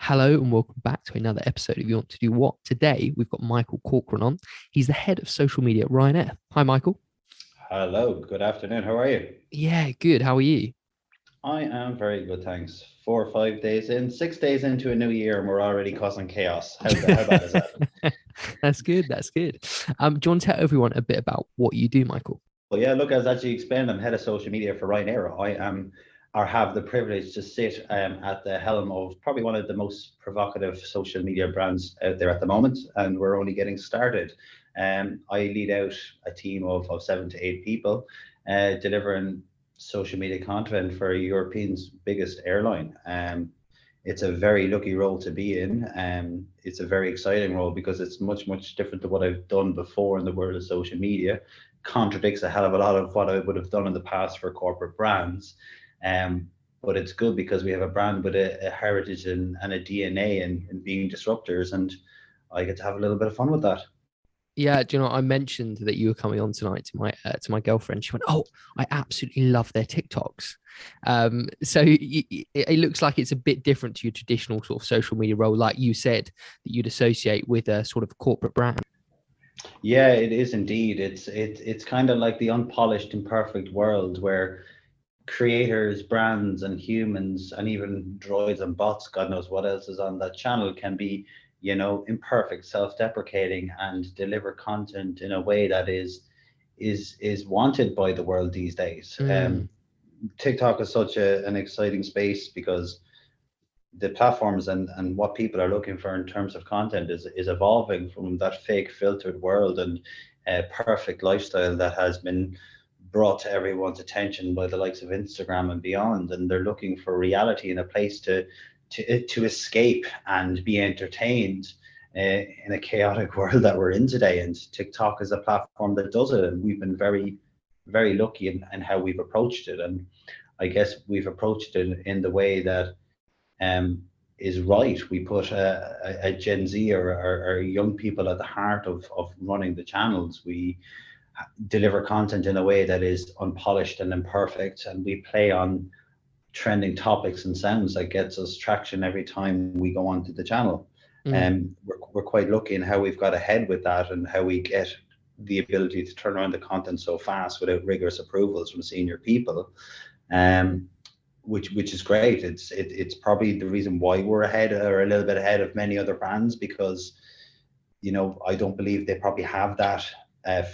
Hello and welcome back to another episode of You Want to Do What. Today we've got Michael Corcoran on. He's the head of social media at Ryanair. Hi, Michael. Hello, good afternoon. How are you? Yeah, good. How are you? I am very good, thanks. 4 or 5 days in, 6 days into a new year, and we're already causing chaos. How bad is that? That's good. That's good. Do you want to tell everyone a bit about what you do, Michael? Well, yeah, look, as you explained, I'm head of social media for Ryanair. I am, or have the privilege to sit at the helm of probably one of the most provocative social media brands out there at the moment, and we're only getting started. I lead out a team of 7 to 8 people, delivering social media content for European's biggest airline. It's a very lucky role to be in. It's a very exciting role because it's much different to what I've done before in the world of social media. Contradicts a hell of a lot of what I would have done in the past for corporate brands. But it's good because we have a brand with a heritage and a DNA in being disruptors, and I get to have a little bit of fun with that. Yeah, do you know, I mentioned that you were coming on tonight to my girlfriend. She went, "Oh, I absolutely love their TikToks." So it looks like it's a bit different to your traditional sort of social media role, like you said, that you'd associate with a sort of corporate brand. Yeah, it is indeed. It's kind of like the unpolished, imperfect world where creators, brands, and humans, and even droids and bots, God knows what else is on that channel, can be, imperfect, self-deprecating, and deliver content in a way that is wanted by the world these days. Mm, TikTok is such an exciting space because the platforms and what people are looking for in terms of content is evolving from that fake filtered world and perfect lifestyle that has been brought to everyone's attention by the likes of Instagram and beyond, and they're looking for reality and a place to escape and be entertained in a chaotic world that we're in today. And TikTok is a platform that does it, and we've been very lucky in how we've approached it. And I guess we've approached it in the way that is right. We put a Gen Z or young people at the heart of running the channels. We deliver content in a way that is unpolished and imperfect, and we play on trending topics and sounds that gets us traction every time we go onto the channel. mm. And we're quite lucky in how we've got ahead with that and how we get the ability to turn around the content so fast without rigorous approvals from senior people. Um, which is great. It's probably the reason why we're ahead or a little bit ahead of many other brands, because I don't believe they probably have that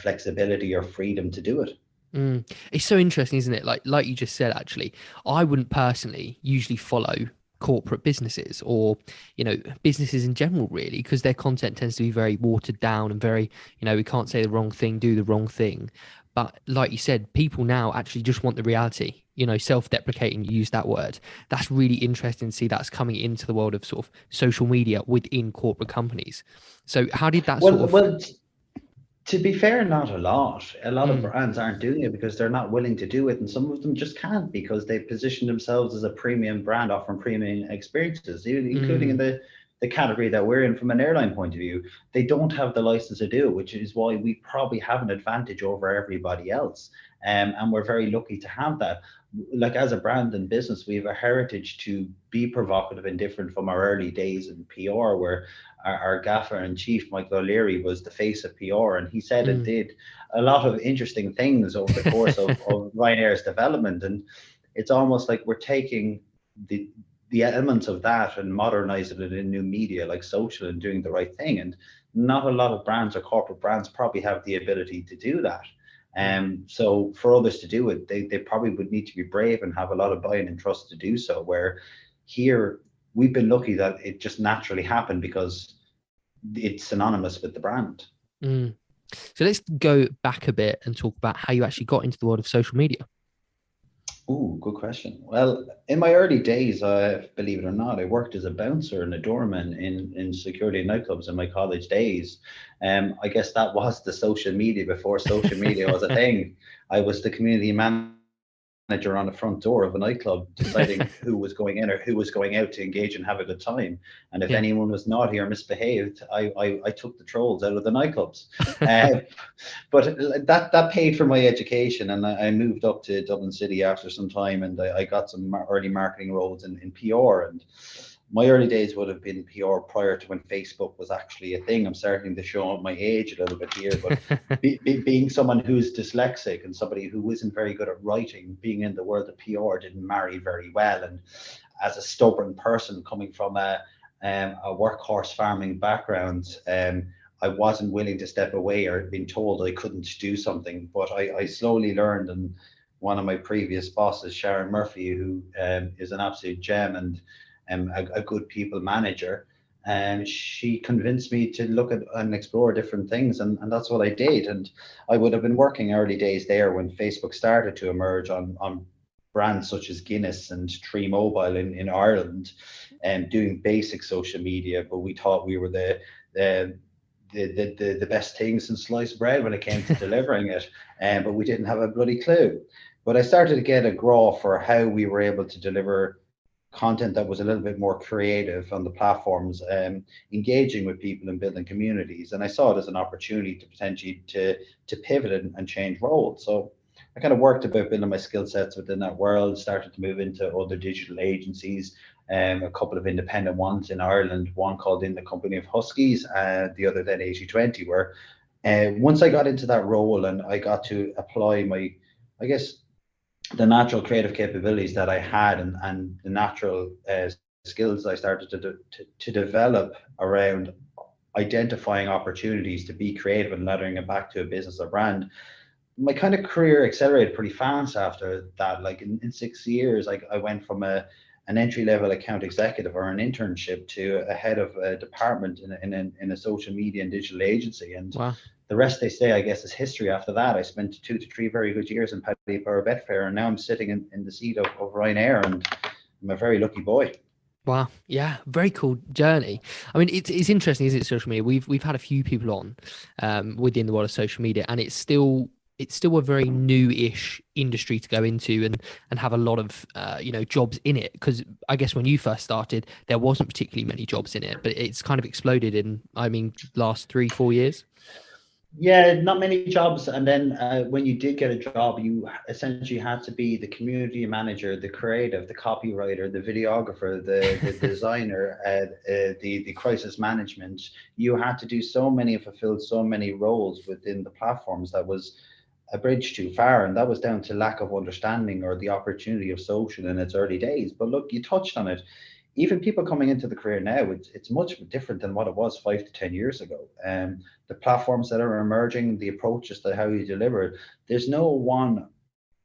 flexibility or freedom to do it. It's so interesting, isn't it? Like you just said, actually, I wouldn't personally usually follow corporate businesses or businesses in general, really, because their content tends to be very watered down and very, we can't say the wrong thing, do the wrong thing. But like you said, people now actually just want the reality, self-deprecating, use that word. That's really interesting to see that's coming into the world of sort of social media within corporate companies. So how did that sort of Well, to be fair, not a lot. A lot of mm, brands aren't doing it because they're not willing to do it, and some of them just can't because they position themselves as a premium brand offering premium experiences, including in mm, the category that we're in from an airline point of view. They don't have the license to do it, which is why we probably have an advantage over everybody else. And we're very lucky to have that. Like, as a brand and business, we have a heritage to be provocative and different from our early days in PR, where our gaffer in chief, Michael O'Leary, was the face of PR, and he said and mm. did a lot of interesting things over the course of Ryanair's development. And it's almost like we're taking the elements of that and modernizing it in new media like social and doing the right thing. And not a lot of brands or corporate brands probably have the ability to do that. Mm. So for others to do it, they probably would need to be brave and have a lot of buy-in and trust to do so. Where here we've been lucky that it just naturally happened because it's synonymous with the brand. Mm. So let's go back a bit and talk about how you actually got into the world of social media. Oh, good question. Well, in my early days, believe it or not, I worked as a bouncer and a doorman in security nightclubs in my college days. I guess that was the social media before social media was a thing. I was the community manager on the front door of a nightclub, deciding who was going in or who was going out to engage and have a good time. And if Yeah. anyone was naughty or misbehaved, I took the trolls out of the nightclubs. Uh, but that paid for my education, and I moved up to Dublin City after some time, and I got some early marketing roles in PR, and my early days would have been PR prior to when Facebook was actually a thing. I'm starting to show my age a little bit here, but being someone who's dyslexic and somebody who isn't very good at writing, being in the world of PR didn't marry very well. And as a stubborn person coming from a workhorse farming background, I wasn't willing to step away or being told I couldn't do something. But I slowly learned, and one of my previous bosses, Sharon Murphy, who is an absolute gem and a good people manager, and she convinced me to look at and explore different things, and that's what I did. And I would have been working early days there when Facebook started to emerge on brands such as Guinness and Tree Mobile in Ireland, and doing basic social media, but we thought we were the the best thing since sliced bread when it came to delivering it, but we didn't have a bloody clue. But I started to get a grow for how we were able to deliver content that was a little bit more creative on the platforms, engaging with people and building communities. And I saw it as an opportunity to potentially to pivot and change roles. So I kind of worked about building my skill sets within that world, started to move into other digital agencies, a couple of independent ones in Ireland, one called In the Company of Huskies, the other then 80/20, where once I got into that role and I got to apply my, I guess, the natural creative capabilities that I had, and the natural skills I started to develop around identifying opportunities to be creative and lettering it back to a business or brand. My kind of career accelerated pretty fast after that. Like in 6 years, I went from an entry level account executive or an internship to a head of a department in a social media and digital agency. And Wow. the rest they say, I guess, is history after that. I spent 2 to 3 very good years in Paddy Power Betfair, and now I'm sitting in the seat of Ryanair, and I'm a very lucky boy. Wow. Yeah. Very cool journey. I mean, it's interesting, isn't it, social media? We've had a few people on within the world of social media, and it's still a very new-ish industry to go into and have a lot of jobs in it. Because I guess when you first started, there wasn't particularly many jobs in it, but it's kind of exploded in, I mean, last 3-4 years. Yeah, not many jobs. And then when you did get a job, you essentially had to be the community manager, the creative, the copywriter, the videographer, the designer, the crisis management. You had to do so many, fulfill so many roles within the platforms that was a bridge too far. And that was down to lack of understanding or the opportunity of social in its early days. But look, you touched on it. Even people coming into the career now, it's much different than what it was 5 to 10 years ago. The platforms that are emerging, the approaches to how you deliver it, there's no one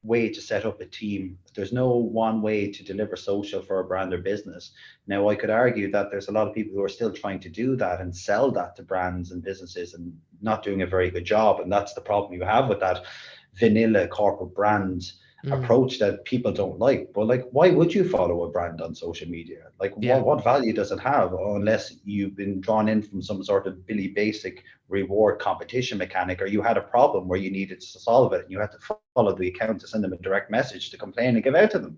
way to set up a team. There's no one way to deliver social for a brand or business. Now, I could argue that there's a lot of people who are still trying to do that and sell that to brands and businesses and not doing a very good job. And that's the problem you have with that vanilla corporate brand Mm, approach that people don't like. But like, why would you follow a brand on social media? Like, yeah. what value does it have unless you've been drawn in from some sort of Billy Basic reward competition mechanic, or you had a problem where you needed to solve it and you had to follow the account to send them a direct message to complain and give out to them.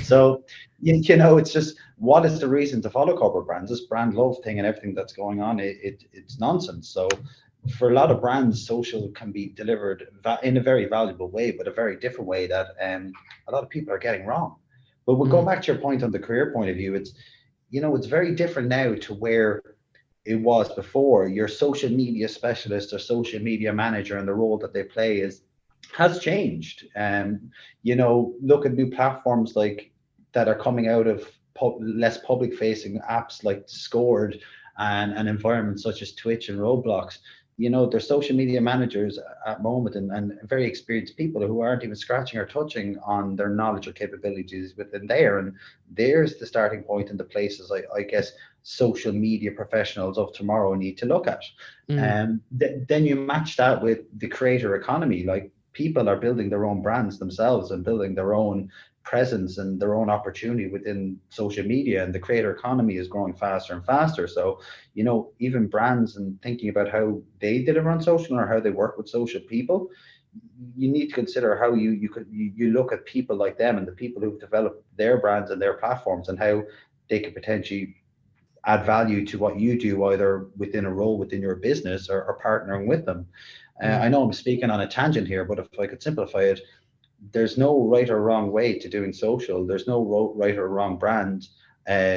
So it's just, what is the reason to follow corporate brands? This brand love thing and everything that's going on, it's nonsense. So for a lot of brands, social can be delivered in a very valuable way, but a very different way that a lot of people are getting wrong. But we'll go Mm, back to your point on the career point of view. It's very different now to where it was before. Your social media specialist or social media manager and the role that they play has changed. Look at new platforms like that are coming out of less public facing apps like Discord and environments such as Twitch and Roblox. They're social media managers at the moment, and very experienced people who aren't even scratching or touching on their knowledge or capabilities within there. And there's the starting point and the places I guess social media professionals of tomorrow need to look at. mm, And then you match that with the creator economy. Like, people are building their own brands themselves and building their own presence and their own opportunity within social media, and the creator economy is growing faster and faster. So even brands and thinking about how they deliver on social or how they work with social people, you need to consider how you look at people like them and the people who've developed their brands and their platforms, and how they could potentially add value to what you do, either within a role within your business, or partnering with them. mm. I know I'm speaking on a tangent here, but if I could simplify it, there's no right or wrong way to doing social. There's no right or wrong brand.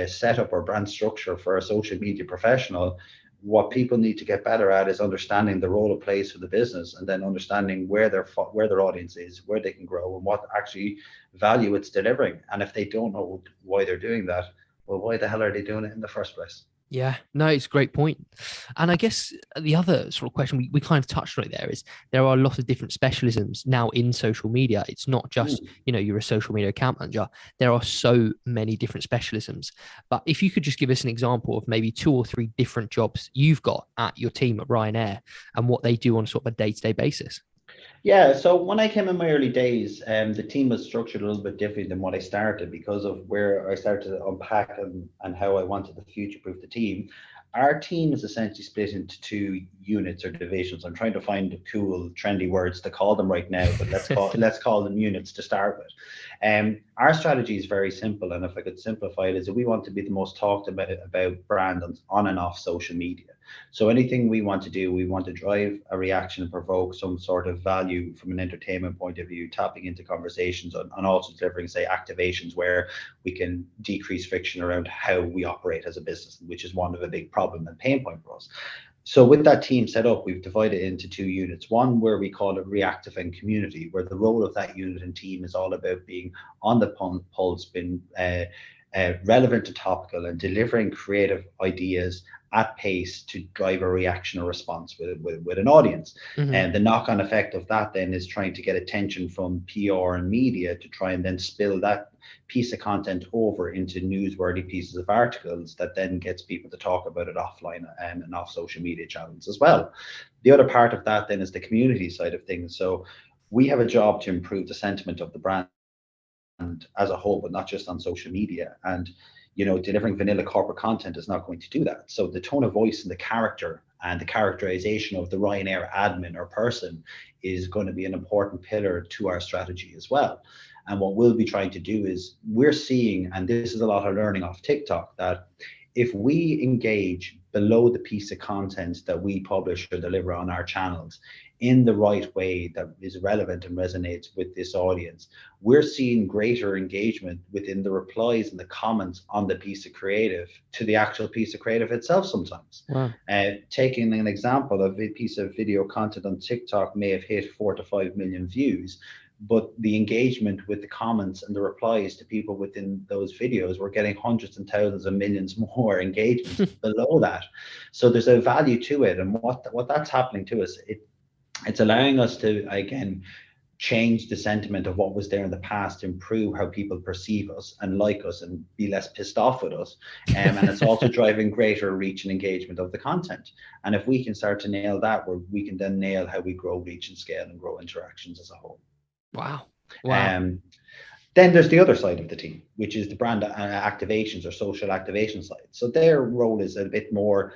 setup or brand structure for a social media professional, what people need to get better at is understanding the role it plays for the business, and then understanding where their audience is, where they can grow, and what actually value it's delivering. And if they don't know why they're doing that, well, why the hell are they doing it in the first place? Yeah, no, it's a great point. And I guess the other sort of question we kind of touched on it there is there are a lot of different specialisms now in social media. It's not just, Hmm. you're a social media account manager. There are so many different specialisms. But if you could just give us an example of maybe two or three different jobs you've got at your team at Ryanair and what they do on sort of a day-to-day basis. Yeah, so when I came in my early days, the team was structured a little bit different than what I started because of where I started to unpack and how I wanted to future-proof the team. Our team is essentially split into two units or divisions. I'm trying to find cool, trendy words to call them right now, but let's call them units to start with. Our strategy is very simple, and if I could simplify it, is that we want to be the most talked about brand on and off social media. So anything we want to do, we want to drive a reaction and provoke some sort of value from an entertainment point of view, tapping into conversations and also delivering, say, activations where we can decrease friction around how we operate as a business, which is one of a big problem and pain point for us. So with that team set up, we've divided it into two units. One where we call it reactive and community, where the role of that unit and team is all about being on the pulse, being relevant and topical, and delivering creative ideas at pace to drive a reaction or response with an audience. Mm-hmm. And the knock-on effect of that then is trying to get attention from PR and media to try and then spill that piece of content over into newsworthy pieces of articles that then gets people to talk about it offline and off social media channels as well. The other part of that then is the community side of things. So we have a job to improve the sentiment of the brand as a whole, but not just on social media. And delivering vanilla corporate content is not going to do that. So the tone of voice and the character and the characterization of the Ryanair admin or person is going to be an important pillar to our strategy as well. And what we'll be trying to do is we're seeing, and this is a lot of learning off TikTok, that if we engage below the piece of content that we publish or deliver on our channels in the right way that is relevant and resonates with this audience, we're seeing greater engagement within the replies and the comments on the piece of creative to the actual piece of creative itself sometimes. Wow. Taking an example, a piece of video content on TikTok may have hit 4 to 5 million views, but the engagement with the comments and the replies to people within those videos were getting hundreds and thousands of millions more engagements below that. So there's a value to it, and what that's happening to us, it's allowing us to again change the sentiment of what was there in the past, improve how people perceive us and like us and be less pissed off with us. And it's also driving greater reach and engagement of the content. And if we can start to nail that, we can then nail how we grow reach and scale and grow interactions as a whole. Wow. Wow. Um, then there's the other side of the team, which is the brand activations or social activation side. So their role is a bit more,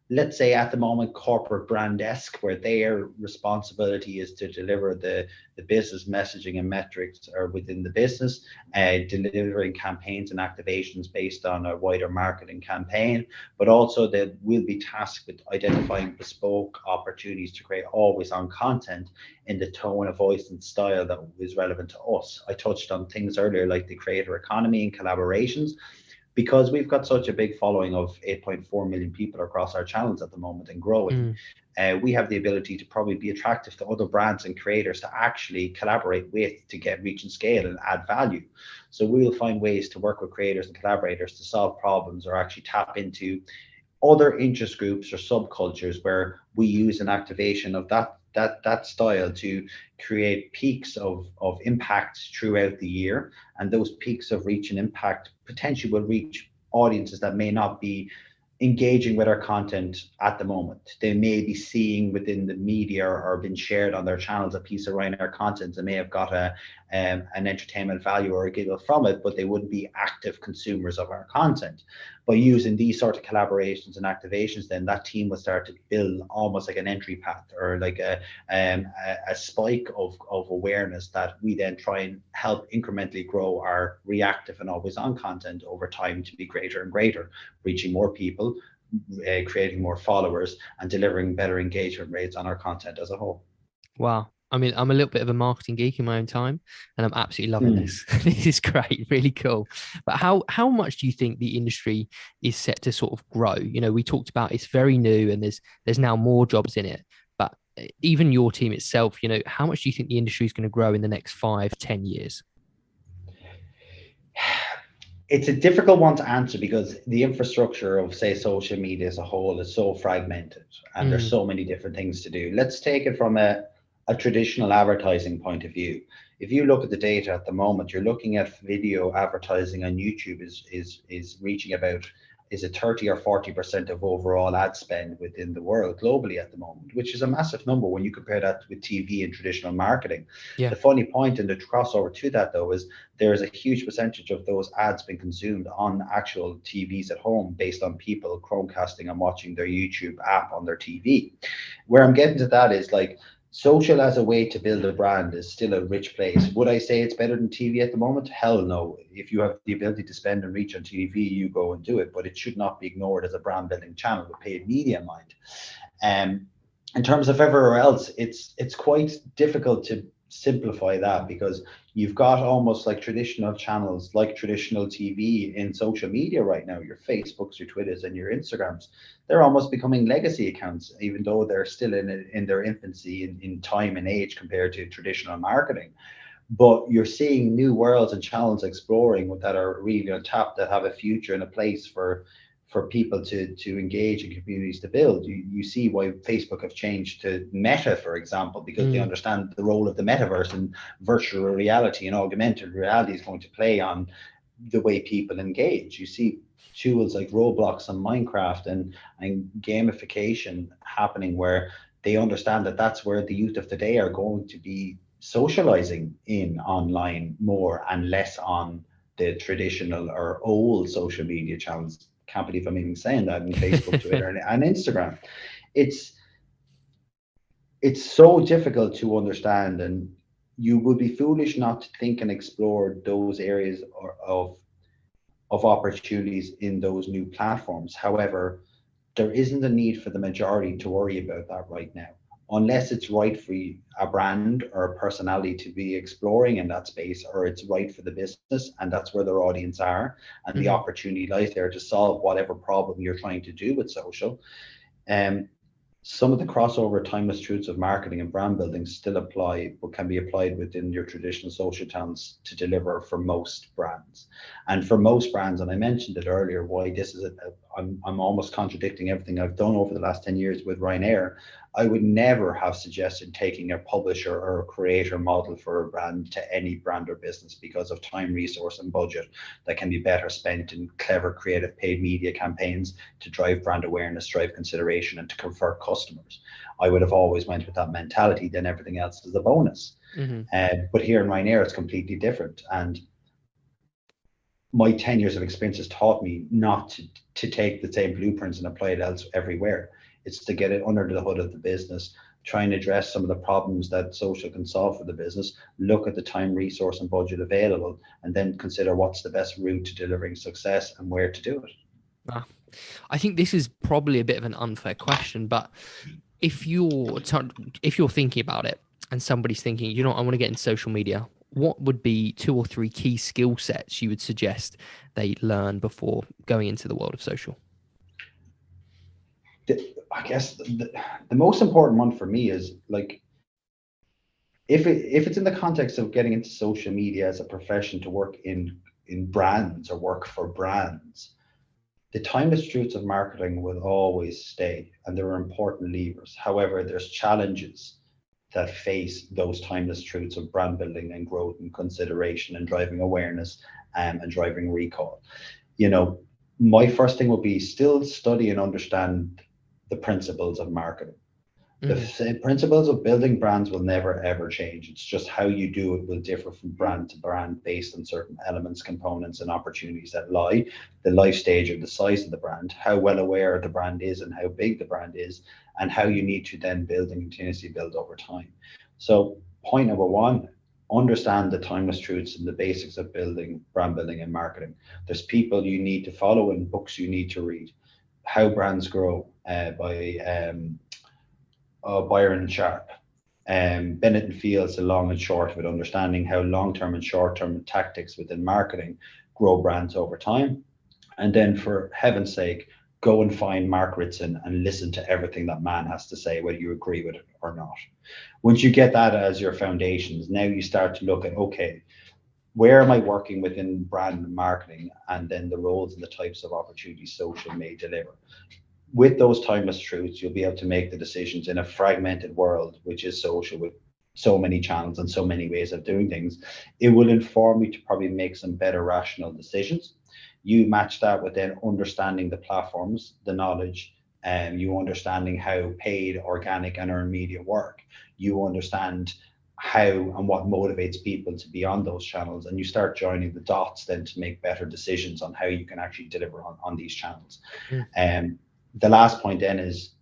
let's say at the moment, corporate brand-esque, where their responsibility is to deliver the business messaging and metrics are within the business, delivering campaigns and activations based on a wider marketing campaign, but also that we'll be tasked with identifying bespoke opportunities to create always on content in the tone of voice and style that is relevant to us. I touched on things earlier like the creator economy and collaborations, because we've got such a big following of 8.4 million people across our channels at the moment and growing. Mm. We have the ability to probably be attractive to other brands and creators to actually collaborate with to get reach and scale and add value. So we'll find ways to work with creators and collaborators to solve problems or actually tap into other interest groups or subcultures where we use an activation of that style to create peaks of impact throughout the year. And those peaks of reach and impact potentially will reach audiences that may not be engaging with our content at the moment. They may be seeing within the media or been shared on their channels a piece of Ryanair content and may have got an entertainment value or a giggle from it, but they wouldn't be active consumers of our content. By using these sort of collaborations and activations, then that team will start to build almost like an entry path or like a spike of awareness that we then try and help incrementally grow our reactive and always on content over time to be greater and greater, reaching more people, creating more followers, and delivering better engagement rates on our content as a whole. Wow. I mean, I'm a little bit of a marketing geek in my own time, and I'm absolutely loving Hmm. this. This is great, really cool. But how much do you think the industry is set to sort of grow? You know, we talked about it's very new, and there's now more jobs in it. But even your team itself, you know, how much do you think the industry is going to grow in the next 5, 10 years? It's a difficult one to answer because the infrastructure of, say, social media as a whole is so fragmented and there's Mm, so many different things to do. Let's take it from a traditional advertising point of view. If you look at the data at the moment, you're looking at video advertising on YouTube is reaching about, is it 30 or 40% of overall ad spend within the world globally at the moment, which is a massive number when you compare that with TV and traditional marketing. yeah. The funny point and the crossover to that though is there is a huge percentage of those ads being consumed on actual TVs at home based on people Chromecasting and watching their YouTube app on their TV. Where I'm getting to that is like social as a way to build a brand is still a rich place. Would I say it's better than TV at the moment? Hell no. If you have the ability to spend and reach on TV, you go and do it, but it should not be ignored as a brand building channel with paid media in mind. Um, in terms of everywhere else, it's quite difficult to simplify that because you've got almost like traditional channels, like traditional TV in social media right now. Your Facebooks, your Twitters, and your Instagrams, they're almost becoming legacy accounts, even though they're still in their infancy in time and age compared to traditional marketing. But you're seeing new worlds and channels exploring that are really on tap that have a future and a place for people to engage in communities to build. You see why Facebook have changed to Meta, for example, because they Mm, understand the role of the metaverse and virtual reality and augmented reality is going to play on the way people engage. You see tools like Roblox and Minecraft and gamification happening where they understand that that's where the youth of today are going to be socializing in online more and less on the traditional or old social media channels. Can't believe I'm even saying that in Facebook, Twitter, and Instagram. It's it's so difficult to understand, and you would be foolish not to think and explore those areas of opportunities in those new platforms. However, there isn't a need for the majority to worry about that right now, unless it's right for a brand or a personality to be exploring in that space, or it's right for the business and that's where their audience are, and the mhm, opportunity lies there to solve whatever problem you're trying to do with social. Um, some of the crossover timeless truths of marketing and brand building still apply, but can be applied within your traditional social channels to deliver for most brands. And for most brands, and I mentioned it earlier, why this is I'm almost contradicting everything I've done over the last 10 years with Ryanair. I would never have suggested taking a publisher or a creator model for a brand to any brand or business because of time, resource, and budget that can be better spent in clever, creative paid media campaigns to drive brand awareness, drive consideration, and to convert customers. I would have always went with that mentality. Then everything else is a bonus. mhm. But here in Ryanair, it's completely different. And my 10 years of experience has taught me not to take the same blueprints and apply it else everywhere. It's to get it under the hood of the business, try and address some of the problems that social can solve for the business, look at the time, resource, and budget available, and then consider what's the best route to delivering success and where to do it. Ah, I think this is probably a bit of an unfair question, but if you're thinking about it and somebody's thinking, you know, I want to get into social media, what would be 2 or 3 key skill sets you would suggest they learn before going into the world of social? I guess the most important one for me is like if it's in the context of getting into social media as a profession to work in brands or work for brands, the timeless truths of marketing will always stay and there are important levers. However, there's challenges that face those timeless truths of brand building and growth and consideration and driving awareness and driving recall. You know, my first thing would be still study and understand the principles of marketing. Mm, The principles of building brands will never ever change. It's just how you do it will differ from brand to brand based on certain elements, components, and opportunities that lie, the life stage or the size of the brand, how well aware the brand is and how big the brand is, and how you need to then build and continuously build over time. So, point number one, understand the timeless truths and the basics of building, brand building, and marketing. There's people you need to follow and books you need to read. How Brands Grow by Byron Sharp. Bennett and Fields, the long and short of it, understanding how long-term and short-term tactics within marketing grow brands over time. And then, for heaven's sake, go and find Mark Ritson and listen to everything that man has to say, whether you agree with it or not. Once you get that as your foundations, now you start to look at, okay, where am I working within brand and marketing, and then the roles and the types of opportunities social may deliver. With those timeless truths, you'll be able to make the decisions in a fragmented world, which is social, with so many channels and so many ways of doing things. It will inform you to probably make some better rational decisions. You match that with then understanding the platforms, the knowledge, and you understanding how paid, organic, and earned media work. You understand how and what motivates people to be on those channels, and you start joining the dots then to make better decisions on how you can actually deliver on these channels. Mm. The last point then is,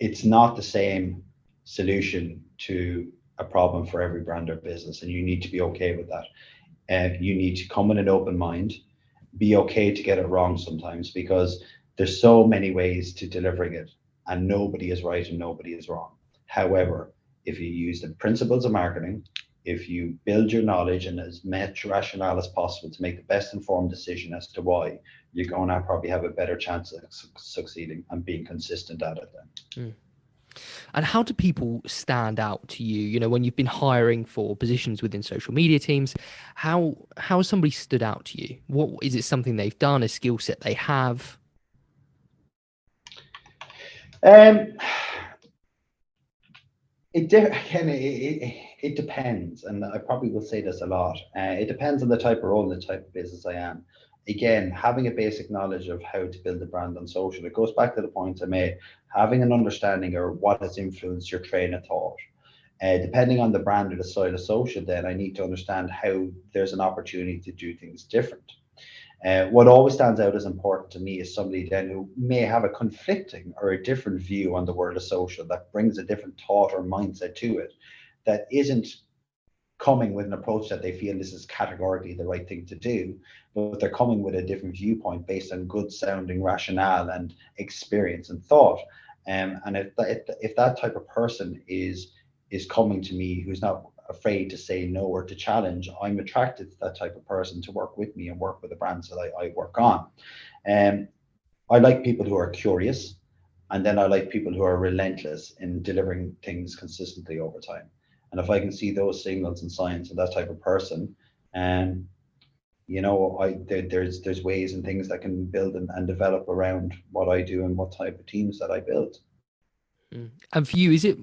it's not the same solution to a problem for every brand or business, and you need to be okay with that. And you need to come with an open mind, be okay to get it wrong sometimes, because there's so many ways to delivering it, and nobody is right and nobody is wrong. However, if you use the principles of marketing, if you build your knowledge and as much rationale as possible to make the best informed decision as to why, you're going to probably have a better chance of succeeding and being consistent at it then. Mm. And how do people stand out to you? You know, when you've been hiring for positions within social media teams, how has somebody stood out to you? What is it? Something they've done, a skill set they have? Um, it depends, and I probably will say this a lot. It depends on the type of role and the type of business I am. Again, having a basic knowledge of how to build a brand on social, it goes back to the point I made. Having an understanding of what has influenced your train of thought. Depending on the brand or the style of social, then I need to understand how there's an opportunity to do things different. What always stands out as important to me is somebody then who may have a conflicting or a different view on the world of social, that brings a different thought or mindset to it, that isn't coming with an approach that they feel this is categorically the right thing to do, but they're coming with a different viewpoint based on good sounding rationale and experience and thought. And if that type of person is coming to me, who's not afraid to say no or to challenge, I'm attracted to that type of person to work with me and work with the brands that I work on. Um, I like people who are curious, and then I like people who are relentless in delivering things consistently over time. And if I can see those signals and signs of that type of person, and there's ways and things that can build and develop around what I do and what type of teams that I build. Mm. And for you, is it,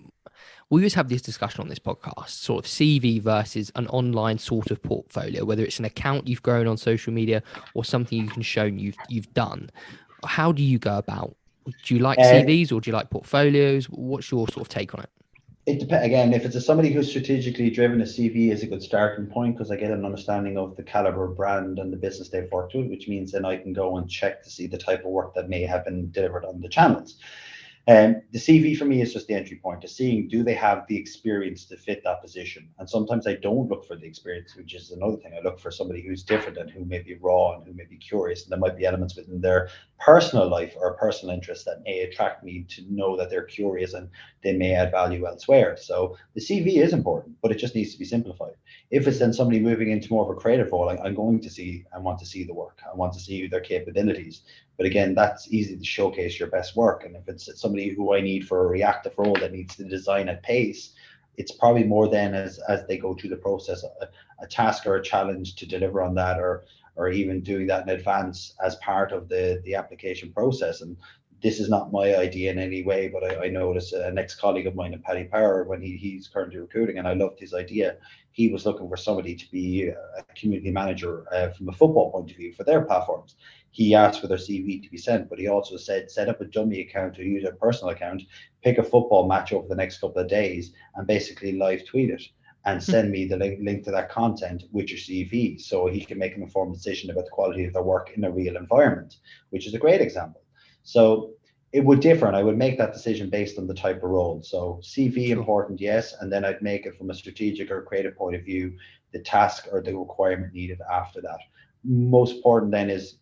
we always have this discussion on this podcast, sort of CV versus an online sort of portfolio, whether it's an account you've grown on social media or something you can show you've done. How do you go about? Do you like Uh, CVs or do you like portfolios? What's your sort of take on it? It depends. Again, if it's somebody who's strategically driven, a CV is a good starting point, because I get an understanding of the caliber of brand and the business they've worked with, which means then I can go and check to see the type of work that may have been delivered on the channels. The CV for me is just the entry point to seeing, do they have the experience to fit that position? And sometimes I don't look for the experience, which is another thing. I look for somebody who's different and who may be raw and who may be curious. And there might be elements within their personal life or personal interests that may attract me to know that they're curious and they may add value elsewhere. So the CV is important, but it just needs to be simplified. If it's then somebody moving into more of a creative role, I'm going to see and want to see the work. I want to see their capabilities. But again, that's easy to showcase your best work. And if it's somebody who I need for a reactive role that needs to design at pace, it's probably more then as they go through the process, a task or a challenge to deliver on that, or even doing that in advance as part of the application process. And this is not my idea in any way, but I noticed an ex-colleague of mine, Paddy Power, when he's currently recruiting, and I loved his idea. He was looking for somebody to be a community manager from a football point of view for their platforms. He asked for their CV to be sent, but he also said, set up a dummy account or use a personal account, pick a football match over the next couple of days, and basically live tweet it and send me the link to that content with your CV, so he can make an informed decision about the quality of their work in a real environment, which is a great example. So it would differ, and I would make that decision based on the type of role. So CV Sure. important, yes, and then I'd make it from a strategic or creative point of view, the task or the requirement needed after that. Most important then is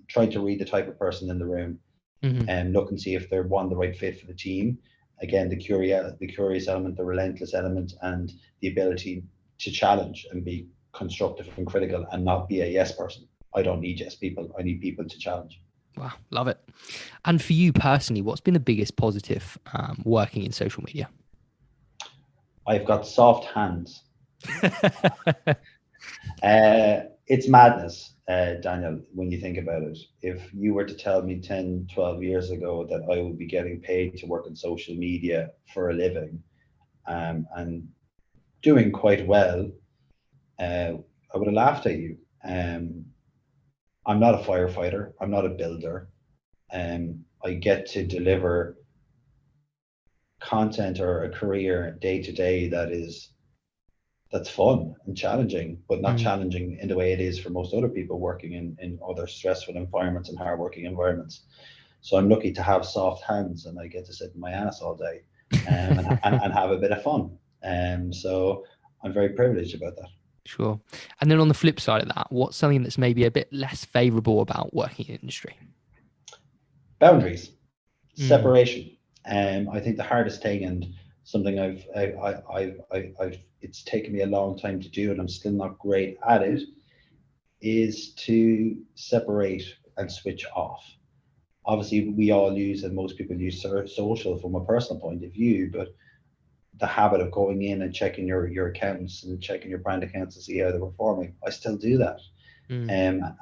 trying to read the type of person in the room Hmm. and look and see if they're one, the right fit for the team, again, the curious element, the relentless element, and the ability to challenge and be constructive and critical and not be a yes person. I don't need yes people. I need people to challenge. Wow, love it. And for you personally, what's been the biggest positive working in social media? I've got soft hands. It's madness, Daniel, when you think about it. If you were to tell me 10, 12 years ago that I would be getting paid to work on social media for a living, and doing quite well, I would have laughed at you. I'm not a firefighter. I'm not a builder. I get to deliver content or a career day to day that's fun and challenging, but not Mm, challenging in the way it is for most other people working in other stressful environments and hard working environments. So I'm lucky to have soft hands and I get to sit in my ass all day, and have a bit of fun. So I'm very privileged about that. sure. And then on the flip side of that, what's something that's maybe a bit less favorable about working in industry? Boundaries, Mm, separation. I think the hardest thing, and something I've it's taken me a long time to do, and I'm still not great at it, is to separate and switch off. Obviously, we all use, and most people use social from a personal point of view, but the habit of going in and checking your accounts and checking your brand accounts to see how they're performing, I still do that. mm.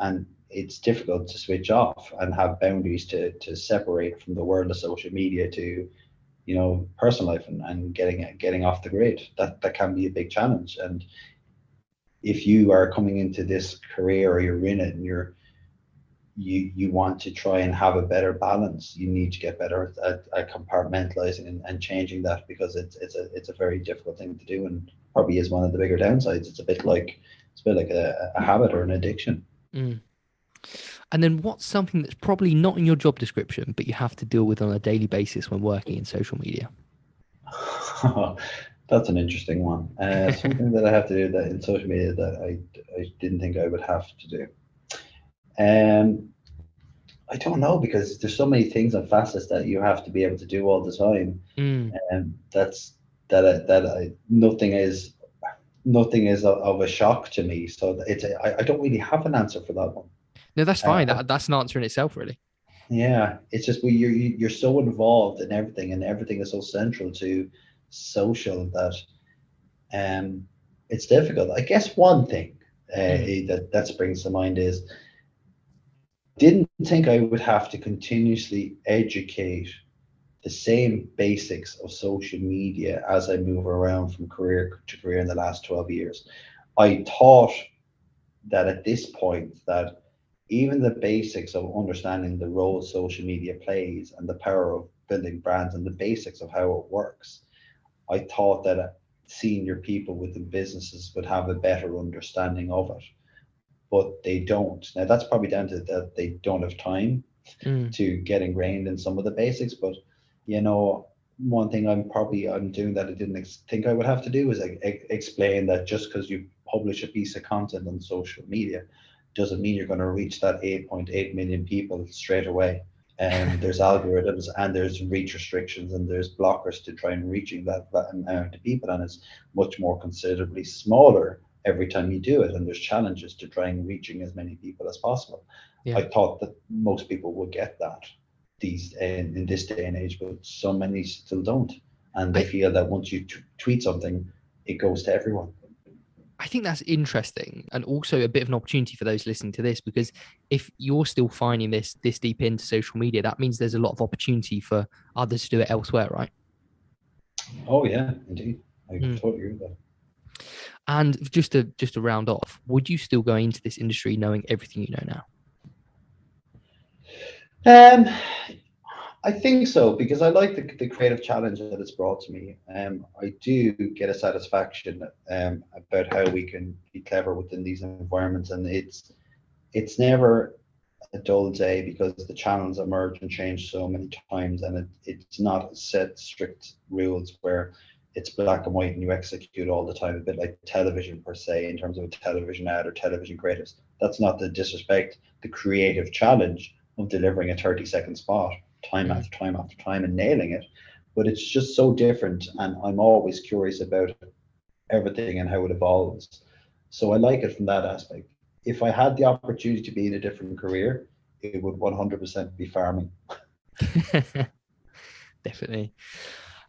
And it's difficult to switch off and have boundaries to separate from the world of social media to, personal life, and getting off the grid. That can be a big challenge. And if you are coming into this career or you're in it and you want to try and have a better balance, you need to get better at compartmentalizing and changing that, because it's a very difficult thing to do, and probably is one of the bigger downsides. It's a bit like a habit or an addiction. Mm. And then what's something that's probably not in your job description, but you have to deal with on a daily basis when working in social media? That's an interesting one. Something that I have to do that in social media that I didn't think I would have to do. Um, I don't know, because there's so many things and facets that you have to be able to do all the time, Mm. and nothing is of a shock to me. So I don't really have an answer for that one. No, that's Uh, fine. That's an answer in itself, really. yeah, it's just you're so involved in everything, and everything is so central to social that um it's difficult. I guess one thing Mm. that springs to mind is, didn't think I would have to continuously educate the same basics of social media as I move around from career to career in the last 12 years. I thought that at this point that even the basics of understanding the role social media plays and the power of building brands and the basics of how it works, I thought that senior people within businesses would have a better understanding of it, but they don't. Now that's probably down to that they don't have time Mm. to get ingrained in some of the basics. But you know, one thing I'm doing that I didn't think I would have to do is explain that just because you publish a piece of content on social media doesn't mean you're going to reach that 8.8 million people straight away. And there's algorithms and there's reach restrictions and there's blockers to try and reaching that amount of people, and it's much more considerably smaller every time you do it, and there's challenges to trying reaching as many people as possible. Yeah. I thought that most people would get that these in this day and age, but so many still don't, and they I, feel that once you tweet something, it goes to everyone. I think that's interesting and also a bit of an opportunity for those listening to this, because if you're still finding this deep into social media, that means there's a lot of opportunity for others to do it elsewhere, right? Oh yeah, indeed, I Mm. totally agree with that. And just to round off, would you still go into this industry knowing everything you know now? Um, I think so, because I like the creative challenge that it's brought to me. I do get a satisfaction about how we can be clever within these environments, and it's never a dull day because the channels emerge and change so many times, and it's not set strict rules where it's black and white and you execute all the time, a bit like television per se, in terms of a television ad or television creatives. That's not to disrespect the creative challenge of delivering a 30-second spot time Mm. after time after time and nailing it. but it's just so different, and I'm always curious about everything and how it evolves. So I like it from that aspect. If I had the opportunity to be in a different career, it would 100% be farming. Definitely.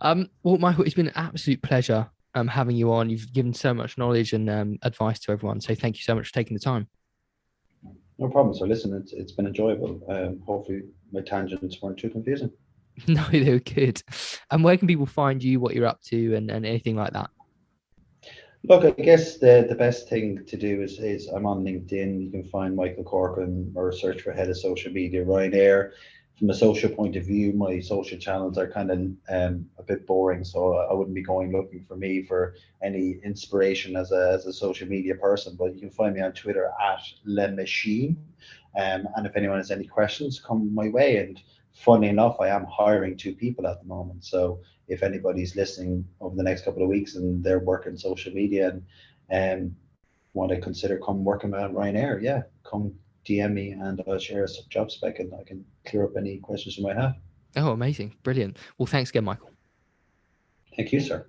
Well, Michael, it's been an absolute pleasure having you on. You've given so much knowledge and advice to everyone. So thank you so much for taking the time. No problem. So listen, it's been enjoyable. Hopefully my tangents weren't too confusing. No, they were good. And where can people find you, what you're up to, and anything like that? Look, I guess the best thing to do is I'm on LinkedIn. You can find Michael Corcoran or search for head of social media, Ryanair. From a social point of view, my social channels are kind of a bit boring, so I wouldn't be going looking for me for any inspiration as a social media person. But you can find me on Twitter at Le Machine. And if anyone has any questions, come my way. And funny enough, I am hiring two people at the moment. So if anybody's listening over the next couple of weeks and they're working social media and want to consider come working at Ryanair, yeah, come DM me and I'll share a job spec and I can clear up any questions you might have. Oh, amazing. Brilliant. Well, thanks again, Michael. Thank you, sir.